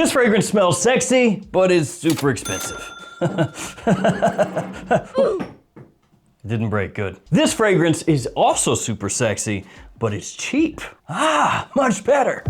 This fragrance smells sexy, but is super expensive. It didn't break good. This fragrance is also super sexy, but it's cheap. Ah, much better.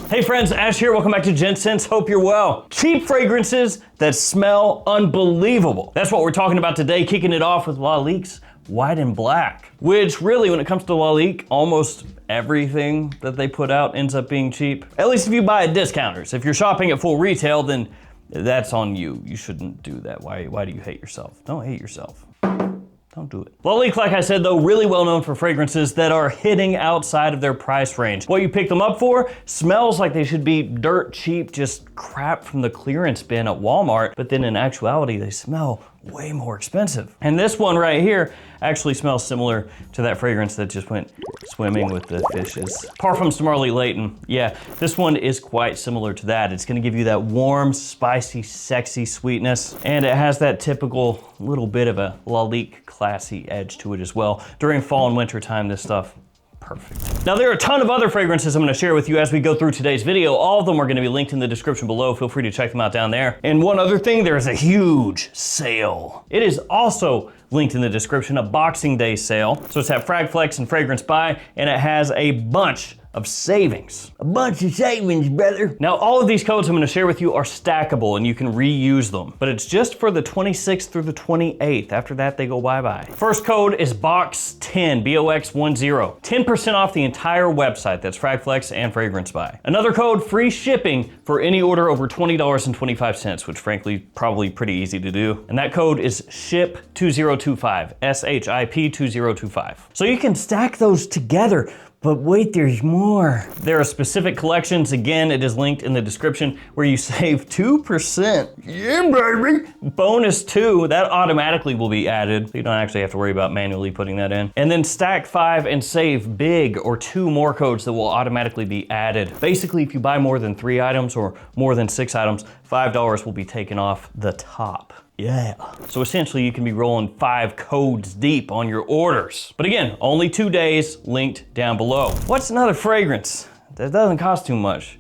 Hey friends, Ash here, welcome back to Gents. Hope you're well. Cheap fragrances that smell unbelievable. That's what we're talking about today, kicking it off with Lalique's White and Black, which really, when it comes to Lalique, almost everything that they put out ends up being cheap. At least if you buy at discounters. If you're shopping at full retail, then that's on you. You shouldn't do that. Why do you hate yourself? Don't hate yourself. Don't do it. Lalique, like I said though, really well known for fragrances that are hitting outside of their price range. What you pick them up for smells like they should be dirt cheap, just crap from the clearance bin at Walmart, but then in actuality, they smell way more expensive. And this one right here actually smells similar to that fragrance that just went swimming with the fishes. Parfums de Marly Layton. Yeah, this one is quite similar to that. It's gonna give you that warm, spicy, sexy sweetness, and it has that typical little bit of a Lalique classy edge to it as well. During fall and winter time, this stuff, perfect. Now there are a ton of other fragrances I'm gonna share with you as we go through today's video. All of them are gonna be linked in the description below. Feel free to check them out down there. And one other thing, there's a huge sale. It is also linked in the description, a Boxing Day sale. So it's at Frag Flex and Fragrance Buy, and it has a bunch of savings. A bunch of savings, brother. Now, all of these codes I'm gonna share with you are stackable and you can reuse them, but it's just for the 26th through the 28th. After that, they go bye-bye. First code is BOX10, BOX10. 10% off the entire website. That's Frag Flex and Fragrance Buy. Another code, free shipping for any order over $20.25, which frankly, probably pretty easy to do. And that code is SHIP2025, SHIP2025. So you can stack those together. But wait, there's more. There are specific collections, again, it is linked in the description, where you save 2%. Yeah, baby. Bonus 2, that automatically will be added. So you don't actually have to worry about manually putting that in. And then stack 5 and save big, or 2 more codes that will automatically be added. Basically, if you buy more than 3 items or more than 6 items, $5 will be taken off the top. Yeah. So essentially you can be rolling 5 codes deep on your orders. But again, only 2 days, linked down below. What's another fragrance that doesn't cost too much,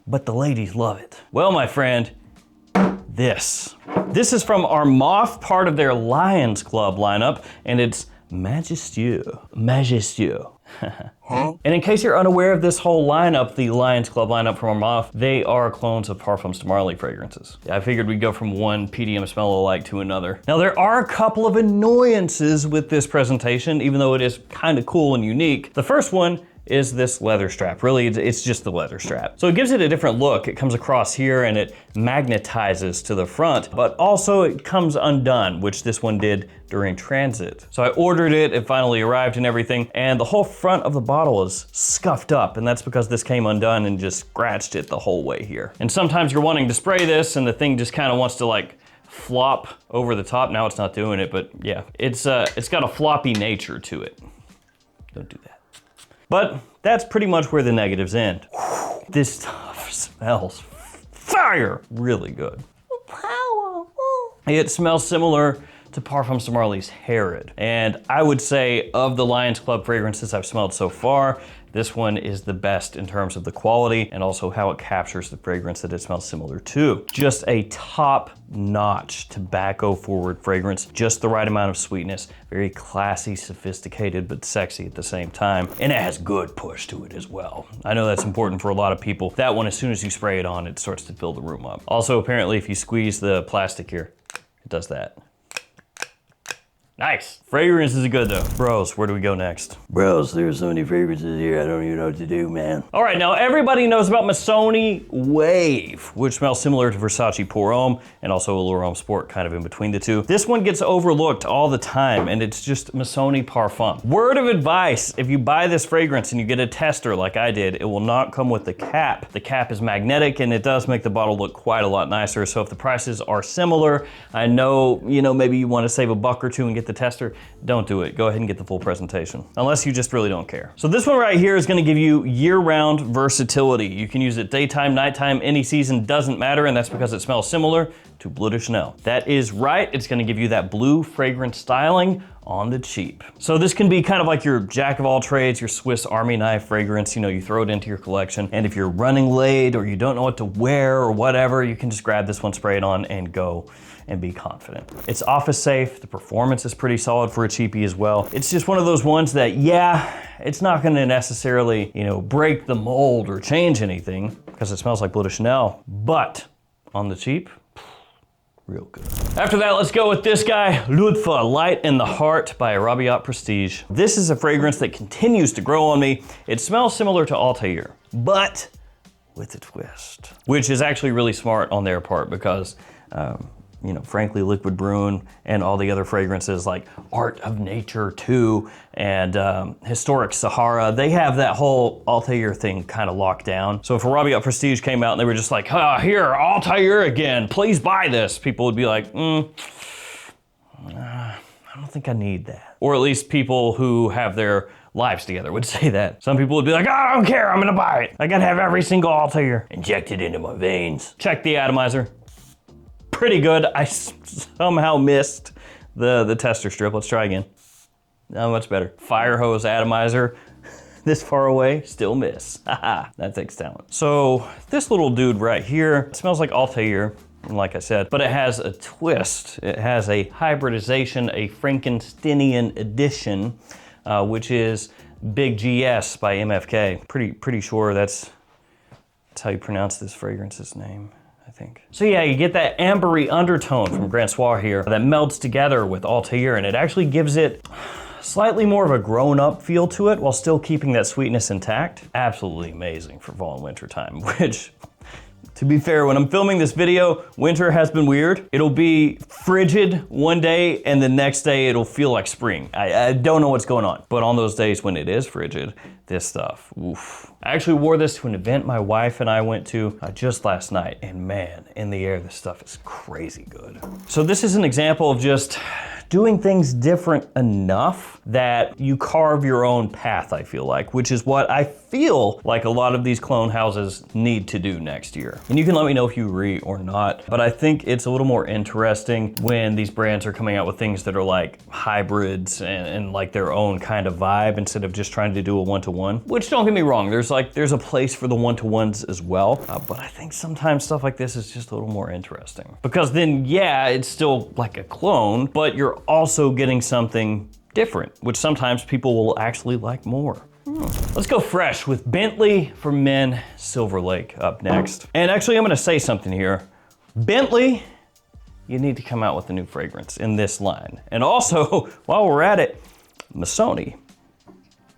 but the ladies love it? Well, my friend, this. This is from Armaf, part of their Lions Club lineup, and it's Majestu. Huh? And in case you're unaware of this whole lineup, the Lions Club lineup from Armaf, they are clones of Parfums de Marly fragrances. I figured we'd go from one PDM smell alike to another. Now there are a couple of annoyances with this presentation, even though it is kind of cool and unique. The first one is this leather strap. Really, it's just the leather strap. So it gives it a different look. It comes across here and it magnetizes to the front, but also it comes undone, which this one did during transit. So I ordered it, it finally arrived and everything, and the whole front of the bottle is scuffed up, and that's because this came undone and just scratched it the whole way here. And sometimes you're wanting to spray this and the thing just kind of wants to like flop over the top. Now it's not doing it, but yeah, it's got a floppy nature to it. Don't do that. But that's pretty much where the negatives end. This stuff smells fire, really good. Power. It smells similar to Parfums de Marly's Herod. And I would say of the Lions Club fragrances I've smelled so far, this one is the best in terms of the quality and also how it captures the fragrance that it smells similar to. Just a top-notch tobacco-forward fragrance, just the right amount of sweetness, very classy, sophisticated, but sexy at the same time. And it has good push to it as well. I know that's important for a lot of people. That one, as soon as you spray it on, it starts to fill the room up. Also, apparently, if you squeeze the plastic here, it does that. Nice. Fragrances is good though. Bros, where do we go next? Bros, there's so many fragrances here, I don't even know what to do, man. All right, now everybody knows about Missoni Wave, which smells similar to Versace Pour Homme and also Allure Homme Sport, kind of in between the two. This one gets overlooked all the time, and it's just Missoni Parfum. Word of advice, if you buy this fragrance and you get a tester like I did, it will not come with the cap. The cap is magnetic and it does make the bottle look quite a lot nicer. So if the prices are similar, I know, maybe you want to save a buck or two and get the tester, don't do it. Go ahead and get the full presentation, unless you just really don't care. So this one right here is gonna give you year-round versatility. You can use it daytime, nighttime, any season, doesn't matter, and that's because it smells similar to Bleu de Chanel. That is right, it's gonna give you that blue fragrance styling on the cheap. So this can be kind of like your jack of all trades, your Swiss Army knife fragrance. You know, you throw it into your collection, and if you're running late or you don't know what to wear or whatever, you can just grab this one, spray it on, and go and be confident. It's office safe. The performance is pretty solid for a cheapie as well. It's just one of those ones that, yeah, it's not gonna necessarily, you know, break the mold or change anything because it smells like Bleu de Chanel, but on the cheap, real good. After that, let's go with this guy, L'Oudfa Light in the Heart by Arabiyat Prestige. This is a fragrance that continues to grow on me. It smells similar to Altair, but with a twist, which is actually really smart on their part because, you know, frankly, Liquid Brune and all the other fragrances like Art of Nature 2 and Historic Sahara, they have that whole Altair thing kind of locked down. So if Arabiyat Prestige came out and they were just like, here, Altair again, please buy this, people would be like, I don't think I need that. Or at least people who have their lives together would say that. Some people would be like, I don't care, I'm gonna buy it. I gotta have every single Altair injected into my veins. Check the atomizer. Pretty good. I somehow missed the tester strip. Let's try again. Not much better. Fire hose atomizer. This far away, still miss. Haha, that takes talent. So this little dude right here, it smells like Altair, like I said, but it has a twist. It has a hybridization, a Frankensteinian edition, which is Big GS by MFK. Pretty sure that's how you pronounce this fragrance's name. Think. So yeah, you get that ambery undertone from Grand Soir here that melts together with Altair, and it actually gives it slightly more of a grown-up feel to it while still keeping that sweetness intact. Absolutely amazing for fall and winter time, which, to be fair, when I'm filming this video, winter has been weird. It'll be frigid one day and the next day it'll feel like spring. I don't know what's going on, but on those days when it is frigid, this stuff, oof. I actually wore this to an event my wife and I went to just last night, and man, in the air, this stuff is crazy good. So this is an example of just doing things different enough that you carve your own path, I feel like, which is what I feel like a lot of these clone houses need to do next year. And you can let me know if you agree or not, but I think it's a little more interesting when these brands are coming out with things that are like hybrids and like their own kind of vibe instead of just trying to do a one-to-one, which don't get me wrong, there's a place for the one-to-ones as well, but I think sometimes stuff like this is just a little more interesting because then, yeah, it's still like a clone, but you're also getting something different, which sometimes people will actually like more. Let's go fresh with Bentley for Men Silver Lake up next. And actually, I'm gonna say something here. Bentley, you need to come out with a new fragrance in this line. And also, while we're at it, Missoni,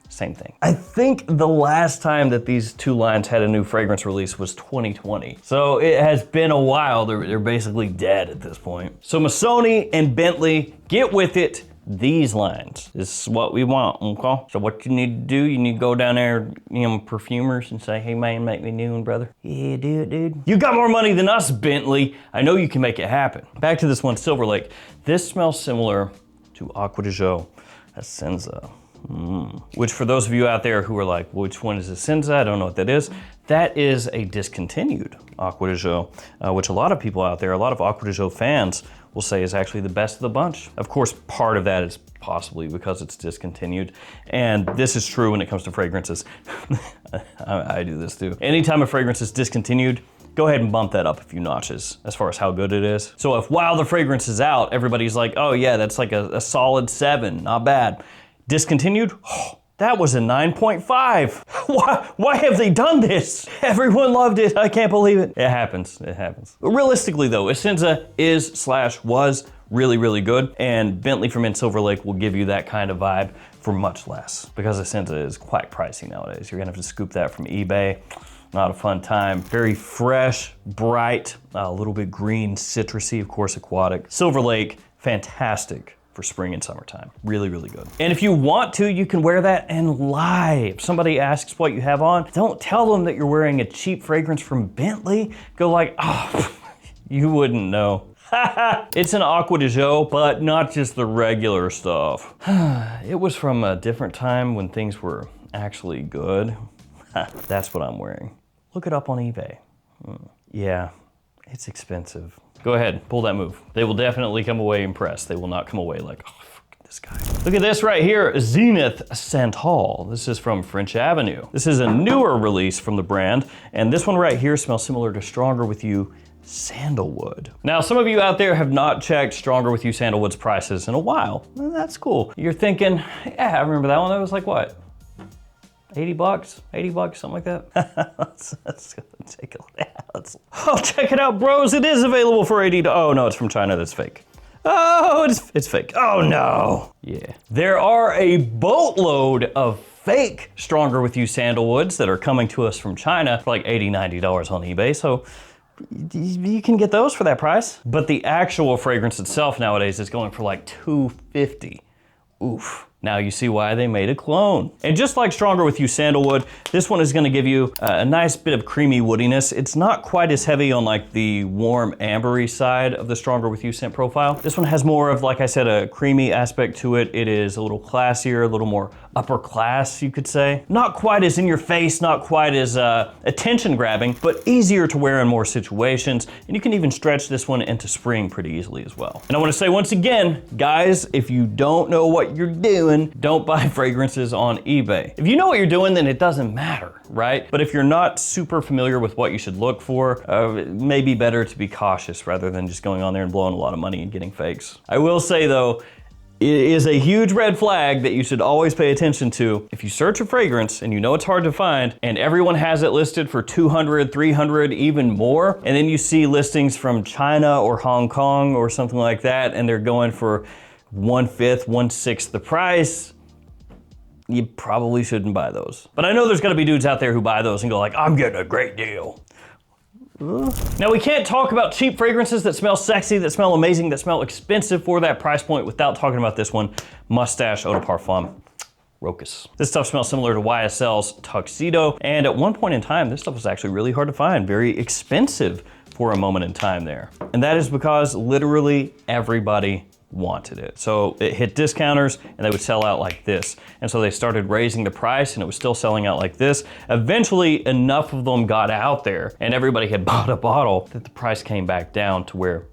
same thing. I think the last time that these two lines had a new fragrance release was 2020. So it has been a while. They're basically dead at this point. So Missoni and Bentley, get with it. These lines, this is what we want, okay? So what you need to do, you need to go down there, you know, perfumers and say, hey man, make me a new one, brother. Yeah, do it, dude. You got more money than us, Bentley. I know you can make it happen. Back to this one, Silver Lake. This smells similar to Acqua di Gio Essenza. Which for those of you out there who are like, which one is Essenza? I don't know what that is. That is a discontinued Acqua di Gio, which a lot of people out there, a lot of Acqua di Gio fans will say is actually the best of the bunch. Of course, part of that is possibly because it's discontinued. And this is true when it comes to fragrances. I do this too. Anytime a fragrance is discontinued, go ahead and bump that up a few notches as far as how good it is. So if while the fragrance is out, everybody's like, oh yeah, that's like a solid 7, not bad. Discontinued, oh, that was a 9.5. Why have they done this? Everyone loved it, I can't believe it. It happens, it happens. But realistically though, Essenza was really, really good, and Bentley from Men Silver Lake will give you that kind of vibe for much less, because Essenza is quite pricey nowadays. You're gonna have to scoop that from eBay. Not a fun time. Very fresh, bright, a little bit green, citrusy, of course, aquatic. Silver Lake, fantastic for spring and summertime. Really, really good. And if you want to, you can wear that and lie. If somebody asks what you have on, don't tell them that you're wearing a cheap fragrance from Bentley. Go like, oh, you wouldn't know. It's an Acqua di Gio, but not just the regular stuff. It was from a different time when things were actually good. That's what I'm wearing. Look it up on eBay. Yeah, it's expensive. Go ahead, pull that move. They will definitely come away impressed. They will not come away like, oh, this guy. Look at this right here, Zenith Santal. This is from French Avenue. This is a newer release from the brand, and this one right here smells similar to Stronger With You Sandalwood. Now, some of you out there have not checked Stronger With You Sandalwood's prices in a while. Well, that's cool. You're thinking, yeah, I remember that one. That was like what? 80 bucks, 80 bucks, something like that. let's take a look. Oh, check it out, bros. It is available for 80. Oh no, it's from China. That's fake. Oh, it's fake. Oh no. Yeah. There are a boatload of fake Stronger With You Sandalwoods that are coming to us from China for like $80, $90 on eBay. So you can get those for that price. But the actual fragrance itself nowadays is going for like $250. Oof. Now you see why they made a clone. And just like Stronger With You Sandalwood, this one is gonna give you a nice bit of creamy woodiness. It's not quite as heavy on like the warm ambery side of the Stronger With You scent profile. This one has more of, like I said, a creamy aspect to it. It is a little classier, a little more upper class, you could say. Not quite as in your face, not quite as attention grabbing, but easier to wear in more situations. And you can even stretch this one into spring pretty easily as well. And I wanna say once again, guys, if you don't know what you're doing, don't buy fragrances on eBay. If you know what you're doing, then it doesn't matter, right? But if you're not super familiar with what you should look for, it may be better to be cautious rather than just going on there and blowing a lot of money and getting fakes. I will say though, it is a huge red flag that you should always pay attention to. If you search a fragrance and you know it's hard to find and everyone has it listed for 200, 300, even more, and then you see listings from China or Hong Kong or something like that, and they're going for 1/5, 1/6 the price, you probably shouldn't buy those. But I know there's gonna be dudes out there who buy those and go like, I'm getting a great deal. Now we can't talk about cheap fragrances that smell sexy, that smell amazing, that smell expensive for that price point without talking about this one, Mustache Eau de Parfum. Rochas. This stuff smells similar to YSL's Tuxedo, and at one point in time, this stuff was actually really hard to find, very expensive for a moment in time there. And that is because literally everybody wanted it. So it hit discounters and they would sell out like this. And so they started raising the price and it was still selling out like this. Eventually enough of them got out there and everybody had bought a bottle that the price came back down to where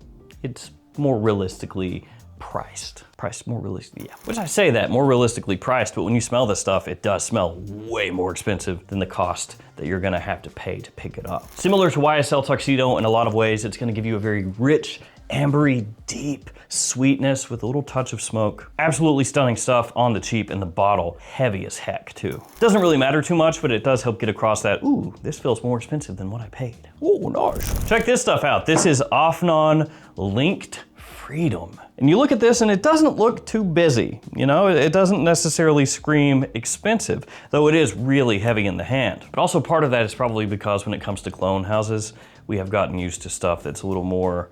it's more realistically priced. Priced more realistically, yeah. Which I say that, more realistically priced, but when you smell this stuff, it does smell way more expensive than the cost that you're gonna have to pay to pick it up. Similar to YSL Tuxedo in a lot of ways, it's gonna give you a very rich, ambery, deep sweetness with a little touch of smoke. Absolutely stunning stuff on the cheap, and the bottle heavy as heck too. Doesn't really matter too much, but it does help get across that, ooh, this feels more expensive than what I paid. Ooh, nice. Check this stuff out. This is Afnan Lynked Freedom. And you look at this and it doesn't look too busy. You know, it doesn't necessarily scream expensive, though it is really heavy in the hand. But also part of that is probably because when it comes to clone houses, we have gotten used to stuff that's a little more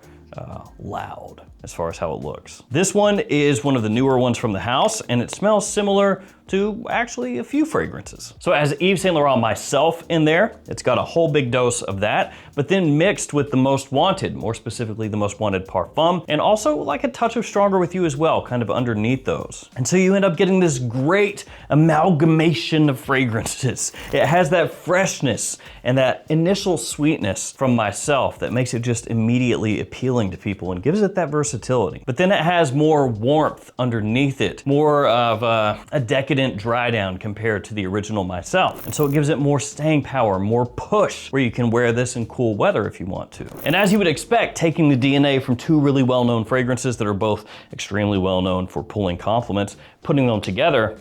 loud as far as how it looks. This one is one of the newer ones from the house, and it smells similar to actually a few fragrances. So it has Yves Saint Laurent Myself in there. It's got a whole big dose of that, but then mixed with the Most Wanted, more specifically the Most Wanted Parfum, and also like a touch of Stronger With You as well, kind of underneath those. And so you end up getting this great amalgamation of fragrances. It has that freshness and that initial sweetness from Myself that makes it just immediately appealing to people and gives it that versatility. But then it has more warmth underneath it, more of a decadent dry down compared to the original Myself. And so it gives it more staying power, more push, where you can wear this in cool weather if you want to. And as you would expect, taking the DNA from two really well-known fragrances that are both extremely well-known for pulling compliments, putting them together,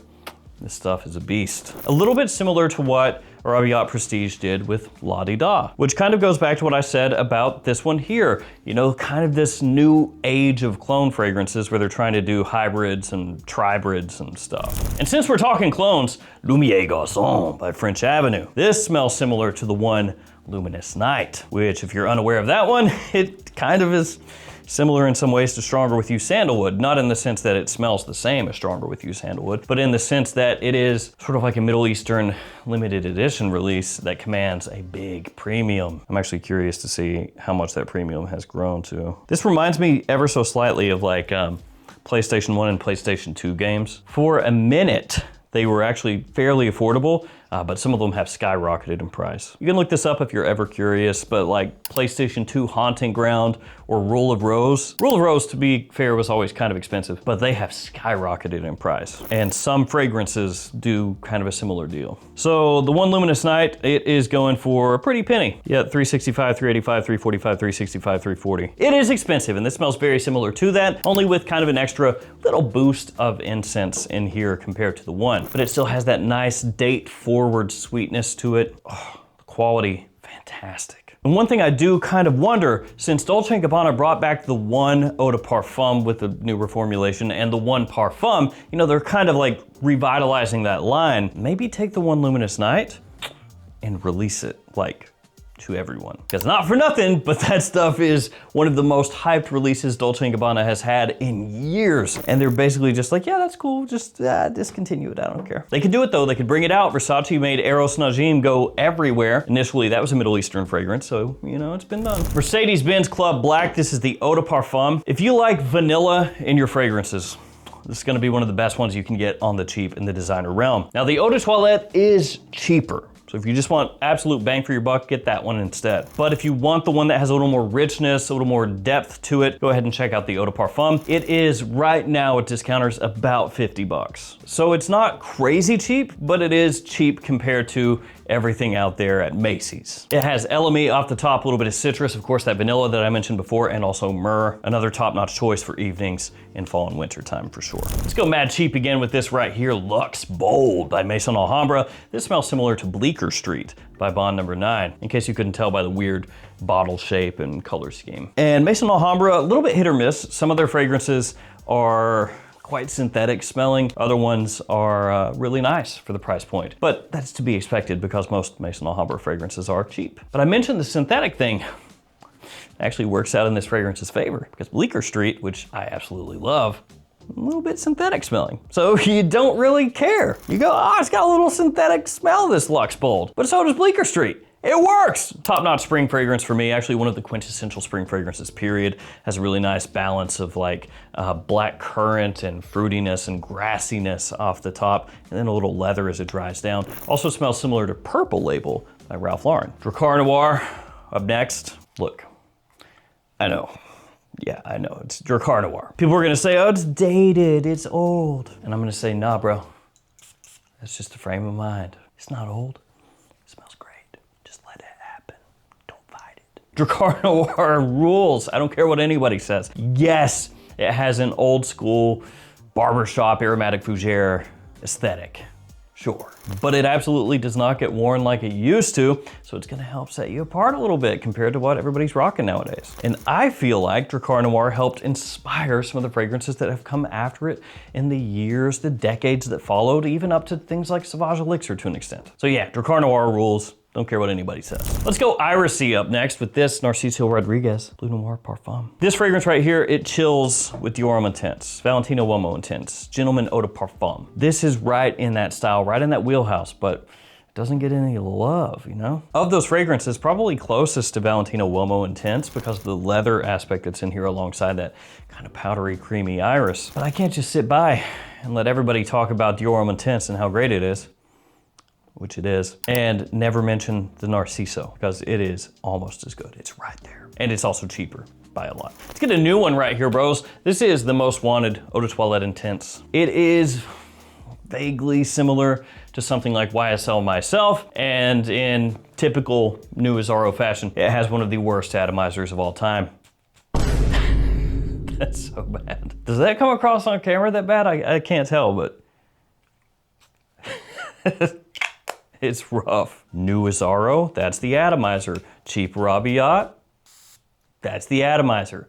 this stuff is a beast. A little bit similar to what Arabiyat Prestige did with La Di Da, which kind of goes back to what I said about this one here. You know, kind of this new age of clone fragrances where they're trying to do hybrids and tribrids and stuff. And since we're talking clones, Lumière Garçon by French Avenue. This smells similar to the one Luminous Night, which if you're unaware of that one, it kind of is similar in some ways to Stronger With You Sandalwood, not in the sense that it smells the same as Stronger With You Sandalwood, but in the sense that it is sort of like a Middle Eastern limited edition release that commands a big premium. I'm actually curious to see how much that premium has grown to. This reminds me ever so slightly of like PlayStation 1 and PlayStation 2 games. For a minute, they were actually fairly affordable. but some of them have skyrocketed in price. You can look this up if you're ever curious, but like PlayStation 2 Haunting Ground or Rule of Rose. Rule of Rose, to be fair, was always kind of expensive, but they have skyrocketed in price. And some fragrances do kind of a similar deal. So the One Luminous Night, it is going for a pretty penny. Yeah, $365, $385, $345, $365, $340. It is expensive, and this smells very similar to that, only with kind of an extra little boost of incense in here compared to the one. But it still has that nice date-forward sweetness to it. Oh, the quality, fantastic. And one thing I do kind of wonder, since Dolce & Gabbana brought back the one Eau de Parfum with the new reformulation and the one Parfum, you know, they're kind of like revitalizing that line. Maybe take the One Luminous Night and release it like to everyone. Because not for nothing, but that stuff is one of the most hyped releases Dolce & Gabbana has had in years. And they're basically just like, yeah, that's cool, just discontinue it, I don't care. They could do it though, they could bring it out. Versace made Eros Najim go everywhere. Initially, that was a Middle Eastern fragrance, so, you know, it's been done. Mercedes-Benz Club Black, this is the Eau de Parfum. If you like vanilla in your fragrances, this is gonna be one of the best ones you can get on the cheap in the designer realm. Now, the Eau de Toilette is cheaper. So if you just want absolute bang for your buck, get that one instead. But if you want the one that has a little more richness, a little more depth to it, go ahead and check out the Eau de Parfum. It is right now at discounters about 50 bucks. So it's not crazy cheap, but it is cheap compared to everything out there at Macy's. It has LME off the top, a little bit of citrus, of course that vanilla that I mentioned before, and also myrrh, another top-notch choice for evenings in fall and winter time for sure. Let's go mad cheap again with this right here, Luxe Bold by Maison Alhambra. This smells similar to Bleecker Street by Bond No. 9, in case you couldn't tell by the weird bottle shape and color scheme. And Maison Alhambra, a little bit hit or miss. Some of their fragrances are quite synthetic smelling. Other ones are really nice for the price point. But that's to be expected because most Maison Alhambra fragrances are cheap. But I mentioned the synthetic thing actually works out in this fragrance's favor because Bleecker Street, which I absolutely love, a little bit synthetic smelling. So you don't really care. You go, oh, it's got a little synthetic smell, this Luxe Bold. But so does Bleecker Street. It works! Top-notch spring fragrance for me, actually one of the quintessential spring fragrances, period. Has a really nice balance of like black currant and fruitiness and grassiness off the top, and then a little leather as it dries down. Also smells similar to Purple Label by Ralph Lauren. Drakkar Noir up next. Look, I know. Yeah, I know, it's Drakkar Noir. People are gonna say, oh, it's dated, it's old. And I'm gonna say, nah, bro. That's just a frame of mind. It's not old. Drakkar Noir rules. I don't care what anybody says. Yes, it has an old school barbershop aromatic fougere aesthetic. Sure. But it absolutely does not get worn like it used to, so it's gonna help set you apart a little bit compared to what everybody's rocking nowadays. And I feel like Drakkar Noir helped inspire some of the fragrances that have come after it in the years, the decades that followed, even up to things like Sauvage Elixir to an extent. So yeah, Drakkar Noir rules. Don't care what anybody says. Let's go irisy up next with this Narciso Rodriguez Bleu Noir Parfum. This fragrance right here, it chills with Dior Homme Intense, Valentino Uomo Intense, Gentleman Eau de Parfum. This is right in that style, right in that wheelhouse, but it doesn't get any love, you know? Of those fragrances, probably closest to Valentino Uomo Intense because of the leather aspect that's in here alongside that kind of powdery, creamy iris. But I can't just sit by and let everybody talk about Dior Homme Intense and how great it is, which it is, and never mention the Narciso because it is almost as good. It's right there. And it's also cheaper by a lot. Let's get a new one right here, bros. This is the Most Wanted Eau de Toilette Intense. It is vaguely similar to something like YSL Myself, and in typical new Azzaro fashion, it has one of the worst atomizers of all time. That's so bad. Does that come across on camera that bad? I can't tell, but it's rough. New Azzaro, that's the atomizer. Cheap Arabiyat, that's the atomizer.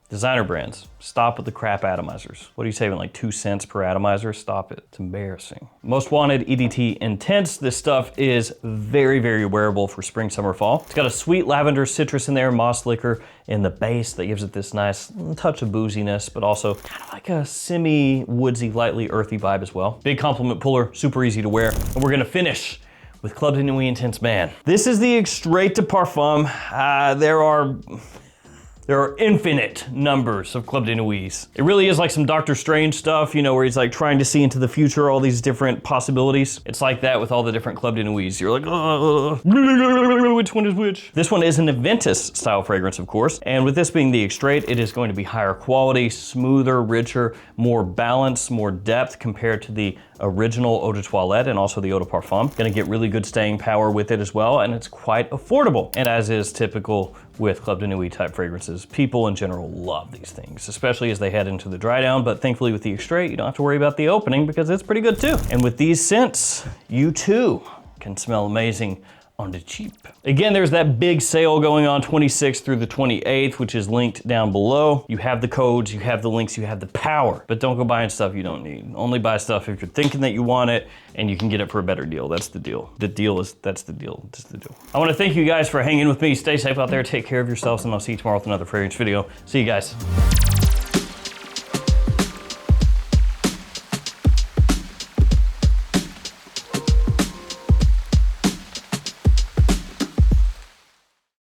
Designer brands, stop with the crap atomizers. What are you saving, like 2 cents per atomizer? Stop it, it's embarrassing. Most Wanted EDT Intense. This stuff is very, very wearable for spring, summer, fall. It's got a sweet lavender citrus in there, moss liquor in the base that gives it this nice touch of booziness, but also kind of like a semi-woodsy, lightly earthy vibe as well. Big compliment puller, super easy to wear. And we're gonna finish with Club de Nuit Intense Man. This is the Extrait de Parfum. There are infinite numbers of Club de Nuits. It really is like some Doctor Strange stuff, you know, where he's like trying to see into the future, all these different possibilities. It's like that with all the different Club de Nuits. You're like, which one is which? This one is an Aventus style fragrance, of course. And with this being the Extrait, it is going to be higher quality, smoother, richer, more balance, more depth compared to the original Eau de Toilette and also the Eau de Parfum. Gonna get really good staying power with it as well, and it's quite affordable. And as is typical with Club de Nuit type fragrances, people in general love these things, especially as they head into the dry down, but thankfully with the Extrait, you don't have to worry about the opening because it's pretty good too. And with these scents, you too can smell amazing on the cheap. Again, there's that big sale going on 26th through the 28th, which is linked down below. You have the codes, you have the links, you have the power, but don't go buying stuff you don't need. Only buy stuff if you're thinking that you want it and you can get it for a better deal. That's the deal. That's the deal. I wanna thank you guys for hanging with me. Stay safe out there, take care of yourselves, and I'll see you tomorrow with another fragrance video. See you guys.